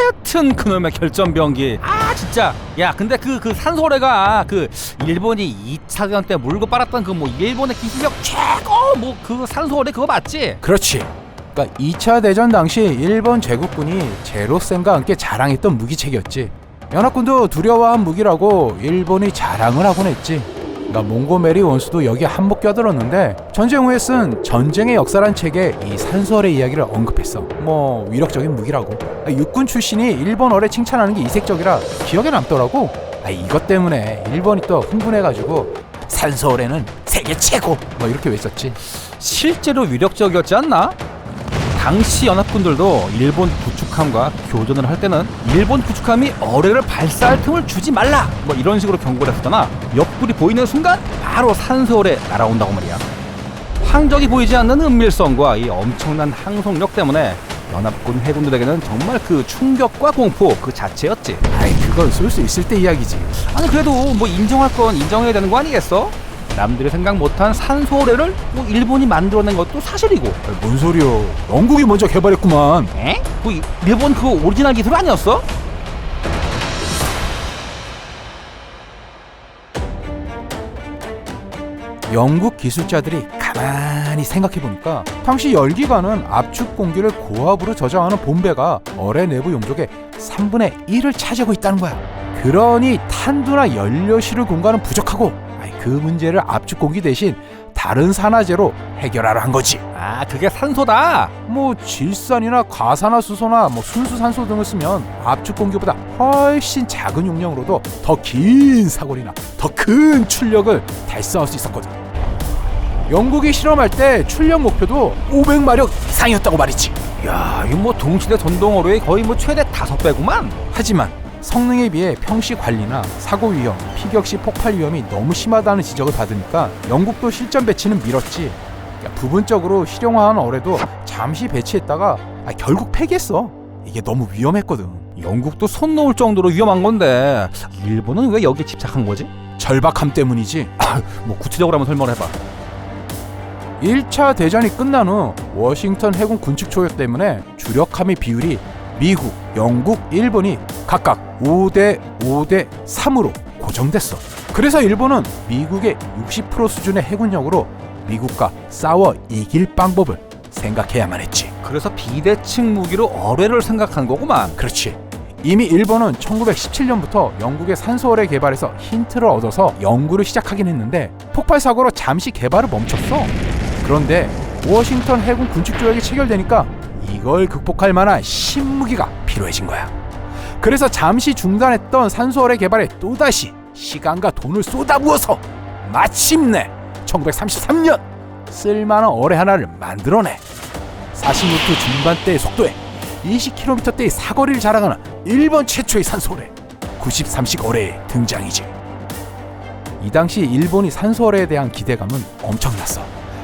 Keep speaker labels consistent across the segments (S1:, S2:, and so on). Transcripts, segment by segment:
S1: 하여튼 그놈의 결전병기 진짜. 야 근데 그 산소호레가 그 일본이 2차 대전 때 물고 빨았던 그 뭐 일본의 기술력 최고 뭐 그 산소호레 그거 맞지?
S2: 그렇지. 그러니까 2차 대전 당시 일본 제국군이 제로센과 함께 자랑했던 무기체계였지. 연합군도 두려워한 무기라고 일본이 자랑을 하곤 했지. 그러니까 몽고메리 원수도 여기에 한몫 껴들었는데 전쟁 후에 쓴 전쟁의 역사란 책에 이 산소호레 이야기를 언급했어. 뭐 위력적인 무기라고. 육군 출신이 일본어를 칭찬하는 게 이색적이라 기억에 남더라고. 이것 때문에 일본이 또 흥분해가지고 산소호레는 세계 최고 뭐 이렇게 외쳤지.
S1: 실제로 위력적이었지 않나? 당시 연합군들도 일본 구축함과 교전을 할 때는 일본 구축함이 어뢰를 발사할 틈을 주지 말라 뭐 이런 식으로 경고를 했었잖아. 옆구리 보이는 순간 바로 산소호레 날아온다고 말이야. 항적이 보이지 않는 은밀성과 이 엄청난 항속력 때문에 연합군 해군들에게는 정말 그 충격과 공포 그 자체였지.
S2: 그건 쏠 수 있을 때 이야기지.
S1: 아니 그래도 뭐 인정할 건 인정해야 되는 거 아니겠어? 남들이 생각 못한 산소호레를 뭐 일본이 만들어낸 것도 사실이고.
S2: 뭔 소리여? 영국이 먼저 개발했구만.
S1: 에? 그 일본 그 오리지널 기술 아니었어?
S2: 영국 기술자들이 가만히 생각해보니까 당시 열기관은 압축 공기를 고압으로 저장하는 본배가 어뢰 내부 용적의 3분의 1을 차지하고 있다는 거야. 그러니 탄두나 연료실을 공간은 부족하고 그 문제를 압축 공기 대신 다른 산화제로 해결하려 한 거지.
S1: 그게 산소다.
S2: 뭐 질산이나 과산화수소나 뭐 순수산소 등을 쓰면 압축 공기보다 훨씬 작은 용량으로도 더 긴 사거리나 더 큰 출력을 달성할 수 있었거든. 영국이 실험할 때 출력 목표도 500마력 이상이었다고 말이지.
S1: 야, 이거 뭐 동시대 전동어뢰의 거의 뭐 최대 5배구만.
S2: 하지만 성능에 비해 평시 관리나 사고 위험, 피격 시 폭발 위험이 너무 심하다는 지적을 받으니까 영국도 실전 배치는 미뤘지. 부분적으로 실용화한 어뢰도 잠시 배치했다가 결국 폐기했어. 이게 너무 위험했거든.
S1: 영국도 손 놓을 정도로 위험한 건데 일본은 왜 여기에 집착한 거지?
S2: 절박함 때문이지.
S1: 뭐 구체적으로 한번 설명을 해봐.
S2: 1차 대전이 끝난 후 워싱턴 해군 군축 초유 때문에 주력함의 비율이 미국, 영국, 일본이 각각 5대 5대 3으로 고정됐어. 그래서 일본은 미국의 60% 수준의 해군력으로 미국과 싸워 이길 방법을 생각해야만 했지.
S1: 그래서 비대칭 무기로 어뢰를 생각한 거구만.
S2: 그렇지. 이미 일본은 1917년부터 영국의 산소어뢰 개발에서 힌트를 얻어서 연구를 시작하긴 했는데 폭발 사고로 잠시 개발을 멈췄어. 그런데 워싱턴 해군 군축 조약이 체결되니까 이걸 극복할 만한 신무기가 필요해진 거야. 그래서 잠시 중단했던 산소어뢰 개발에 또다시 시간과 돈을 쏟아부어서 마침내 1933년 쓸만한 어뢰 하나를 만들어내. 40노트 중반대의 속도에 20km대의 사거리를 자랑하는 일본 최초의 산소어뢰 93식 어뢰의 등장이지. 이 당시 일본이 산소어뢰에 대한 기대감은 엄청났어.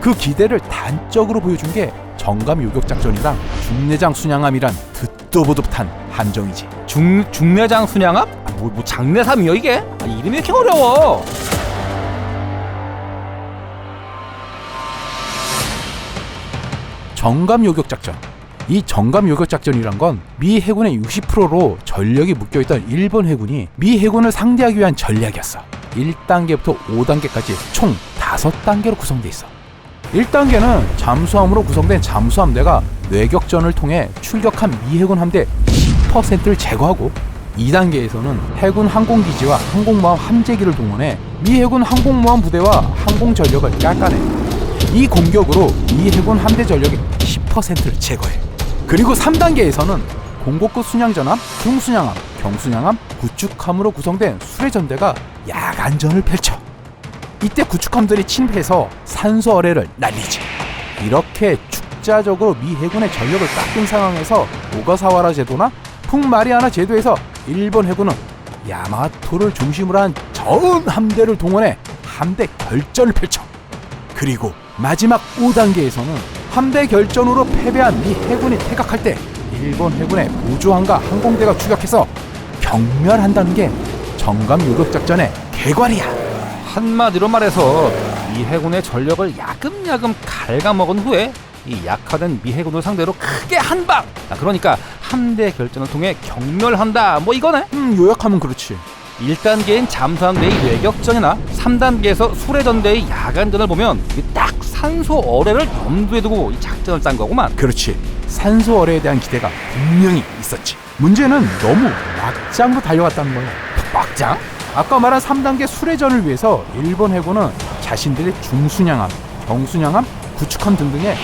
S2: 그 기대를 단적으로 보여준 게 정감 요격작전이랑 중내장 순양함이란 듣도 보도 못한 함정이지.
S1: 중내장 순양함? 뭐 장내삼이요 이게? 이름이 이렇게 어려워.
S2: 정감 요격작전. 이 정감 요격작전이란 건 미 해군의 60%로 전력이 묶여있던 일본 해군이 미 해군을 상대하기 위한 전략이었어. 1단계부터 5단계까지 총 5단계로 구성돼 있어. 1단계는 잠수함으로 구성된 잠수함대가 뇌격전을 통해 출격한 미 해군 함대 10%를 제거하고, 2단계에서는 해군 항공기지와 항공모함 함재기를 동원해 미 해군 항공모함 부대와 항공 전력을 깎아내. 이 공격으로 미 해군 함대 전력의 10%를 제거해. 그리고 3단계에서는 공고급 순양전함, 중순양함, 경순양함, 구축함으로 구성된 수레전대가 야간전을 펼쳐. 이때 구축함들이 침입해서 산소어뢰를 날리지. 이렇게 축자적으로 미 해군의 전력을 깎은 상황에서 오가사와라 제도나 풍마리아나 제도에서 일본 해군은 야마토를 중심으로 한 전 함대를 동원해 함대 결전을 펼쳐. 그리고 마지막 5단계에서는 함대 결전으로 패배한 미 해군이 퇴각할 때 일본 해군의 보조함과 항공대가 추격해서 경멸한다는 게 정감 요격작전의 개괄이야.
S1: 한마디로 말해서 미 해군의 전력을 야금야금 갉아먹은 후에 이 약화된 미 해군을 상대로 크게 한방, 그러니까 3대 결전을 통해 경멸한다 뭐 이거네.
S2: 요약하면 그렇지.
S1: 1단계인 잠수함대의 외격전이나 3단계에서 수레전대의 야간전을 보면 이게 딱 산소 어뢰를 염두에 두고 이 작전을 짠 거구만.
S2: 그렇지. 산소 어뢰에 대한 기대가 분명히 있었지. 문제는 너무 막장으로 달려갔다는 거야.
S1: 막장?
S2: 아까 말한 3단계 수레전을 위해서 일본 해군은 자신들의 중순양함, 경순양함, 구축함 등등의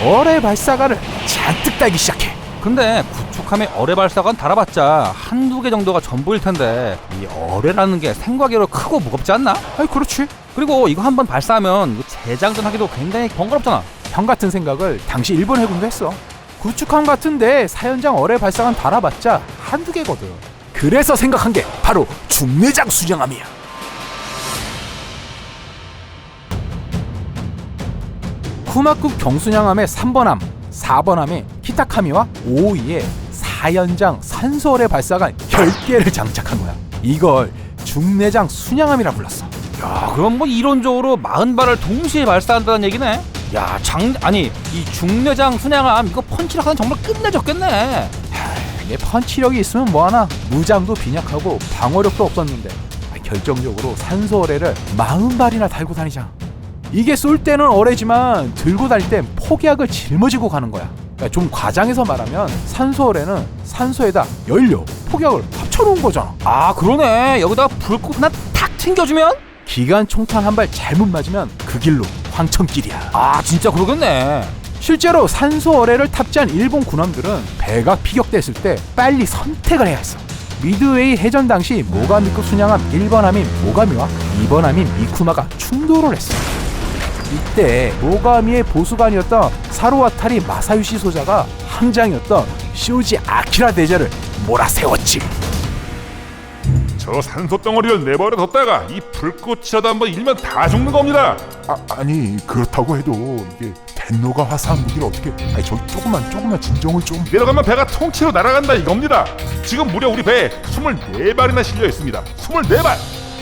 S2: 어뢰 발사관을 잔뜩 달기 시작해.
S1: 근데 구축함의 어뢰 발사관 달아봤자 한두 개 정도가 전부일 텐데 이 어뢰라는 게 생과계로 크고 무겁지 않나?
S2: 아이 그렇지.
S1: 그리고 이거 한번 발사하면 이거 재장전하기도 굉장히 번거롭잖아.
S2: 형 같은 생각을 당시 일본 해군도 했어. 구축함 같은데 사연장 어뢰 발사관 달아봤자 한두 개거든. 그래서 생각한 게 바로 중내장 순양함이야. 쿠마급 경순양함의 3번함, 4번함의 키타카미와 5호기에 4연장 산소어뢰 발사관 10개를 장착한 거야. 이걸 중내장 순양함이라 불렀어.
S1: 야, 그럼 뭐 이론적으로 40발을 동시에 발사한다는 얘기네. 야, 아니 이 중내장 순양함 이거 펀치력은 정말 끝내줬겠네.
S2: 이게 펀치력이 있으면 뭐하나. 무장도 빈약하고 방어력도 없었는데 결정적으로 산소어뢰를 40발이나 달고 다니자. 이게 쏠 때는 어뢰지만 들고 다닐 땐 폭약을 짊어지고 가는 거야. 그러니까 좀 과장해서 말하면 산소어뢰는 산소에다 연료, 폭약을 합쳐놓은 거잖아.
S1: 아, 그러네. 여기다 불꽃 하나 탁 튕겨주면?
S2: 기관 총탄 한 발 잘못 맞으면 그 길로 황천길이야.
S1: 아, 진짜 그러겠네.
S2: 실제로 산소어뢰를 탑재한 일본 군함들은 배가 피격됐을 때 빨리 선택을 해야 했어. 미드웨이 해전 당시 모가미급 순양함 1번함인 모가미와 2번함인 미쿠마가 충돌을 했어. 이때 모가미의 보수관이었던 사로와타리 마사유시 소자가 함장이었던 쇼지 아키라 대제를 몰아세웠지.
S3: 저 산소 덩어리를 내버려 뒀다가 이 불꽃이라도 한번 일면 다 죽는 겁니다.
S4: 아니 그렇다고 해도 이게 덴노가 화사한 무기를 어떻게? 아니 저 조금만 진정을 좀.
S3: 내려가면 배가 통째로 날아간다 이겁니다. 지금 무려 우리 배에 24발이나 실려 있습니다. 24발!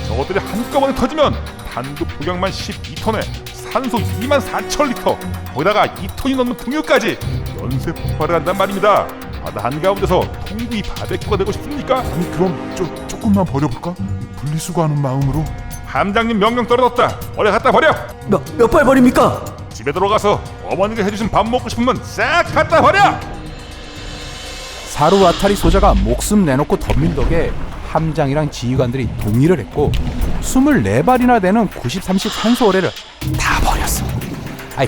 S3: 저것들이 한꺼번에 터지면 단독 폭약만 12톤에 산소 24,000리터, 거기다가 2톤이 넘는 등유까지 연쇄 폭발을 한단 말입니다. 바다 한가운데서 통구이 바베큐가 되고 싶습니까?
S4: 아니 그럼 조금만 버려볼까? 분리수거하는 마음으로.
S3: 함장님 명령 떨어졌다. 어려 갖다 버려.
S5: 몇 발 버립니까?
S3: 집에 들어가서 어머니가 해주신 밥 먹고 싶으면 싹 갖다 버려.
S2: 사루와타리 소자가 목숨 내놓고 덤빈 덕에 함장이랑 지휘관들이 동의를 했고 24발이나 되는 93식 산소어뢰를 다 버렸어.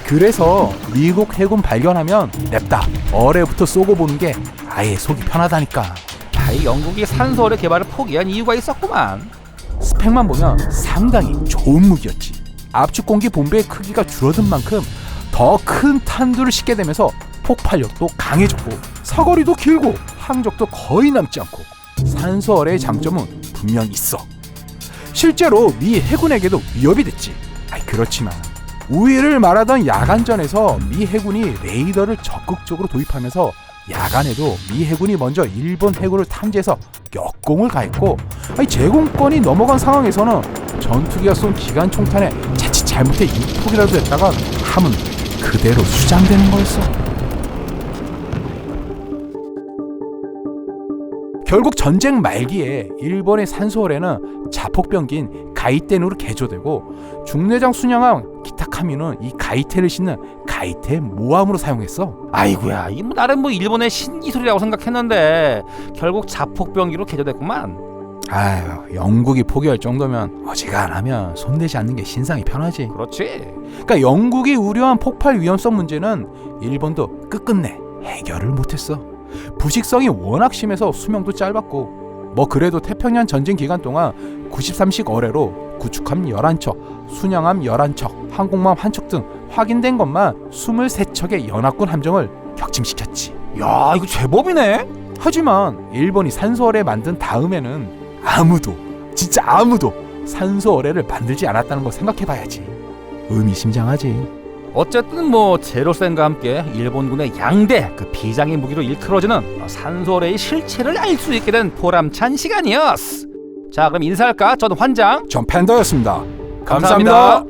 S2: 그래서 미국 해군 발견하면 냅다 어뢰부터 쏘고 보는 게 아예 속이 편하다니까.
S1: 이 영국이 산소어뢰 개발을 포기한 이유가 있었구만.
S2: 스펙만 보면 상당히 좋은 무기였지. 압축 공기 본배의 크기가 줄어든 만큼 더 큰 탄두를 싣게 되면서 폭발력도 강해졌고 사거리도 길고 항적도 거의 남지 않고 산소어뢰의 장점은 분명 있어. 실제로 미 해군에게도 위협이 됐지. 그렇지만 우위를 말하던 야간전에서 미 해군이 레이더를 적극적으로 도입하면서 야간에도 미 해군이 먼저 일본 해군을 탐지해서 역공을 가했고 제공권이 넘어간 상황에서는 전투기가 쏜 기관 총탄에 자칫 잘못해 유폭이라도 했다가 함은 그대로 수장되는 거였어. 결국 전쟁 말기에 일본의 산소어뢰는 자폭병기인 가이텐으로 개조되고 중내장 순양함 키타카미는 이 가이텐을 싣는 가이텐 모함으로 사용했어.
S1: 아이고야, 이 나름 일본의 신기술이라고 생각했는데 결국 자폭병기로 개조됐구만.
S2: 영국이 포기할 정도면 어지간하면 손대지 않는 게 신상이 편하지.
S1: 그렇지.
S2: 그러니까 영국이 우려한 폭발 위험성 문제는 일본도 끝끝내 해결을 못했어. 부식성이 워낙 심해서 수명도 짧았고 그래도 태평양 전쟁 기간 동안 93식 어뢰로 구축함 11척, 순양함 11척, 항공모함 1척 등 확인된 것만 23척의 연합군 함정을 격침시켰지.
S1: 야, 이거 제법이네.
S2: 하지만 일본이 산소어뢰 만든 다음에는 진짜 아무도 산소어뢰를 만들지 않았다는 걸 생각해봐야지. 의미심장하지.
S1: 어쨌든 제로센과 함께 일본군의 양대 비장의 무기로 일컬어지는 산소어뢰의 실체를 알 수 있게 된 보람찬 시간이었어. 자, 그럼 인사할까? 전 환장.
S2: 전 팬더였습니다.
S1: 감사합니다.